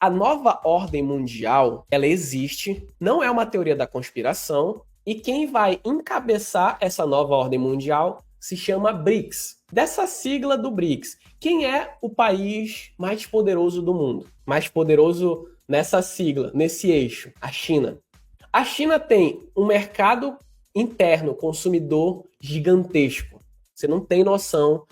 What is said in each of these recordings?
A nova ordem mundial, ela existe, não é uma teoria da conspiração, e quem vai encabeçar essa nova ordem mundial se chama BRICS. Dessa sigla do BRICS, quem é o país mais poderoso do mundo? Mais poderoso nessa sigla, nesse eixo? A China. A China tem um mercado interno consumidor gigantesco. Você não tem noção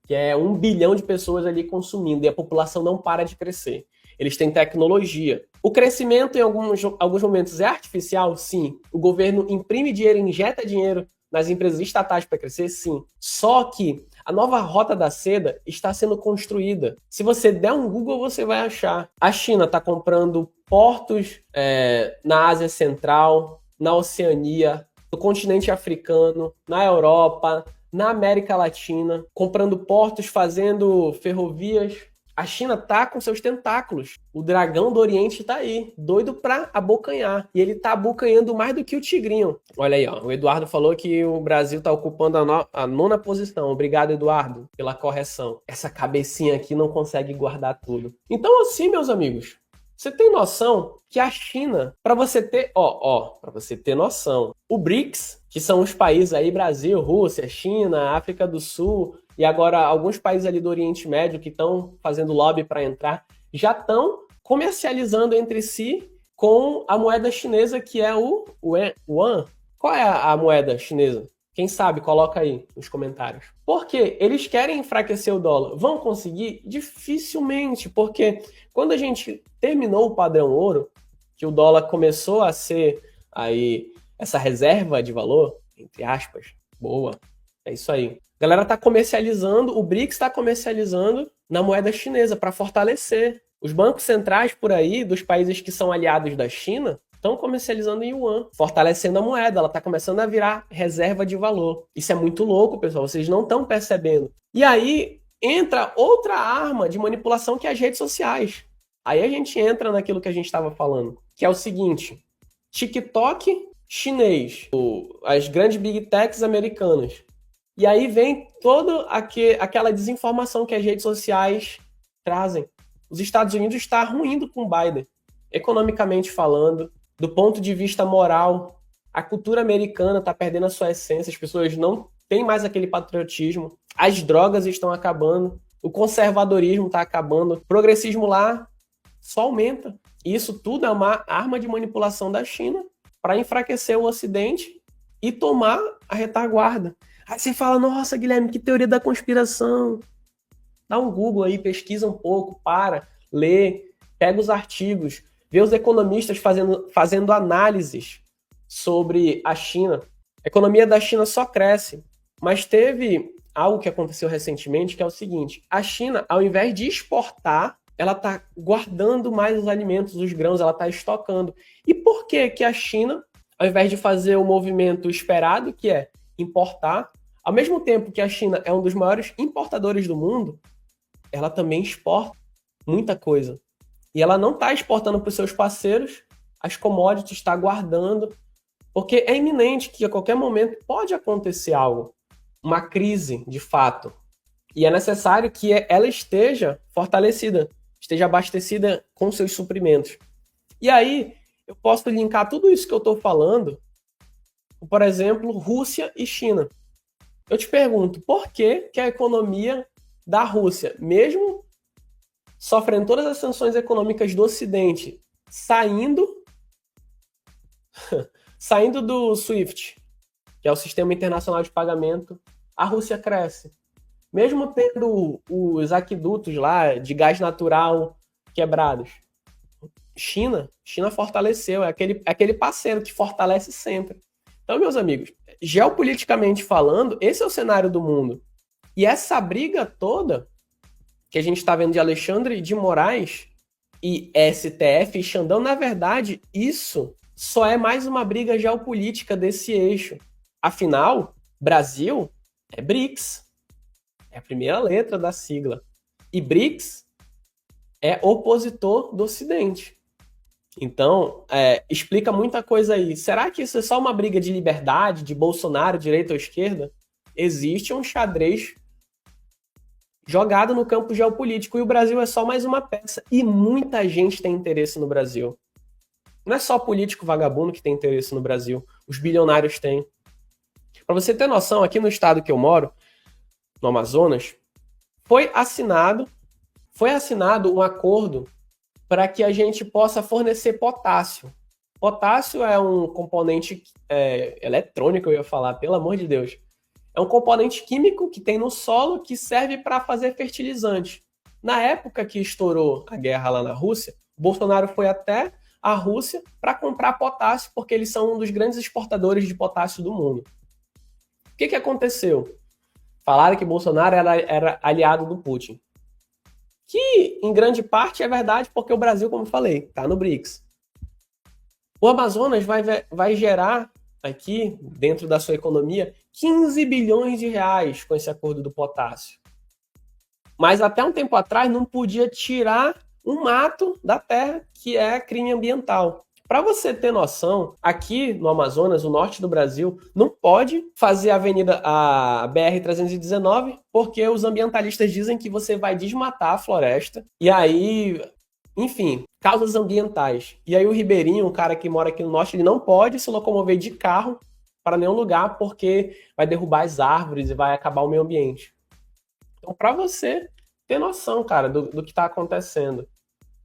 que é 1 bilhão de pessoas ali consumindo e a população não para de crescer. Eles têm tecnologia. O crescimento em alguns momentos é artificial? Sim. O governo imprime dinheiro, injeta dinheiro nas empresas estatais para crescer? Sim. Só que a nova rota da seda está sendo construída. Se você der um Google, você vai achar. A China está comprando portos na Ásia Central, na Oceania, no continente africano, na Europa, na América Latina, comprando portos, fazendo ferrovias. A China tá com seus tentáculos. O dragão do Oriente tá aí, doido pra abocanhar. E ele tá abocanhando mais do que o tigrinho. Olha aí, ó. O Eduardo falou que o Brasil tá ocupando a nona posição. Obrigado, Eduardo, pela correção. Essa cabecinha aqui não consegue guardar tudo. Então, assim, meus amigos, você tem noção que a China, para você ter, para você ter noção, o BRICS, que são os países aí, Brasil, Rússia, China, África do Sul, e agora alguns países ali do Oriente Médio que estão fazendo lobby para entrar, já estão comercializando entre si com a moeda chinesa, que é o Yuan. Qual é a moeda chinesa? Quem sabe, coloca aí nos comentários. Por quê? Eles querem enfraquecer o dólar. Vão conseguir? Dificilmente, porque quando a gente terminou o padrão ouro, que o dólar começou a ser aí essa reserva de valor, entre aspas, boa, é isso aí. A galera está comercializando, o BRICS está comercializando na moeda chinesa para fortalecer. Os bancos centrais por aí, dos países que são aliados da China, estão comercializando em yuan, fortalecendo a moeda. Ela está começando a virar reserva de valor. Isso é muito louco, pessoal. Vocês não estão percebendo. E aí entra outra arma de manipulação que é as redes sociais. Aí a gente entra naquilo que a gente estava falando, que é o seguinte: TikTok chinês, as grandes big techs americanas. E aí vem toda aquela desinformação que as redes sociais trazem. Os Estados Unidos está ruindo com o Biden, economicamente falando, do ponto de vista moral. A cultura americana está perdendo a sua essência, as pessoas não têm mais aquele patriotismo, as drogas estão acabando, o conservadorismo está acabando, o progressismo lá só aumenta. Isso tudo é uma arma de manipulação da China para enfraquecer o Ocidente e tomar a retaguarda. Aí você fala, nossa, Guilherme, que teoria da conspiração. Dá um Google aí, pesquisa um pouco, lê, pega os artigos, vê os economistas fazendo análises sobre a China. A economia da China só cresce, mas teve algo que aconteceu recentemente, que é o seguinte: a China, ao invés de exportar, ela está guardando mais os alimentos, os grãos, ela está estocando. E por que que a China, ao invés de fazer o movimento esperado, que é importar, ao mesmo tempo que a China é um dos maiores importadores do mundo, ela também exporta muita coisa. E ela não está exportando para os seus parceiros, as commodities está guardando, porque é iminente que a qualquer momento pode acontecer algo, uma crise de fato. E é necessário que ela esteja fortalecida, esteja abastecida com seus suprimentos. E aí, eu posso linkar tudo isso que eu estou falando, por exemplo, Rússia e China. Eu te pergunto, por que a economia da Rússia, mesmo sofrendo todas as sanções econômicas do Ocidente, saindo do SWIFT, que é o Sistema Internacional de Pagamento, a Rússia cresce? Mesmo tendo os aquedutos lá de gás natural quebrados. China fortaleceu, é aquele parceiro que fortalece sempre. Então, meus amigos, geopoliticamente falando, esse é o cenário do mundo. E essa briga toda que a gente está vendo de Alexandre de Moraes e STF e Xandão, na verdade, isso só é mais uma briga geopolítica desse eixo. Afinal, Brasil é BRICS. É a primeira letra da sigla. E BRICS é opositor do Ocidente. Então, explica muita coisa aí. Será que isso é só uma briga de liberdade, de Bolsonaro, direita ou esquerda? Existe um xadrez jogado no campo geopolítico. E o Brasil é só mais uma peça. E muita gente tem interesse no Brasil. Não é só político vagabundo que tem interesse no Brasil. Os bilionários têm. Para você ter noção, aqui no estado que eu moro, no Amazonas, foi assinado um acordo para que a gente possa fornecer potássio. Potássio é um componente eletrônico, eu ia falar, pelo amor de Deus. É um componente químico que tem no solo que serve para fazer fertilizante. Na época que estourou a guerra lá na Rússia, Bolsonaro foi até a Rússia para comprar potássio, porque eles são um dos grandes exportadores de potássio do mundo. O que aconteceu? Falaram que Bolsonaro era aliado do Putin. Que, em grande parte, é verdade, porque o Brasil, como eu falei, está no BRICS. O Amazonas vai gerar aqui, dentro da sua economia, 15 bilhões de reais com esse acordo do potássio. Mas até um tempo atrás não podia tirar um mato da terra, que é crime ambiental. Para você ter noção, aqui no Amazonas, o norte do Brasil, não pode fazer a BR-319 porque os ambientalistas dizem que você vai desmatar a floresta. E aí, enfim, causas ambientais. E aí o Ribeirinho, um cara que mora aqui no norte, ele não pode se locomover de carro para nenhum lugar porque vai derrubar as árvores e vai acabar o meio ambiente. Então, para você ter noção, cara, do que está acontecendo.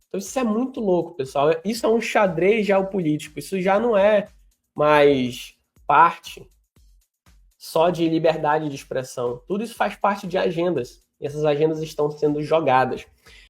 Então, isso é muito louco, pessoal. Isso é um xadrez geopolítico. Isso já não é mais parte só de liberdade de expressão. Tudo isso faz parte de agendas. E essas agendas estão sendo jogadas.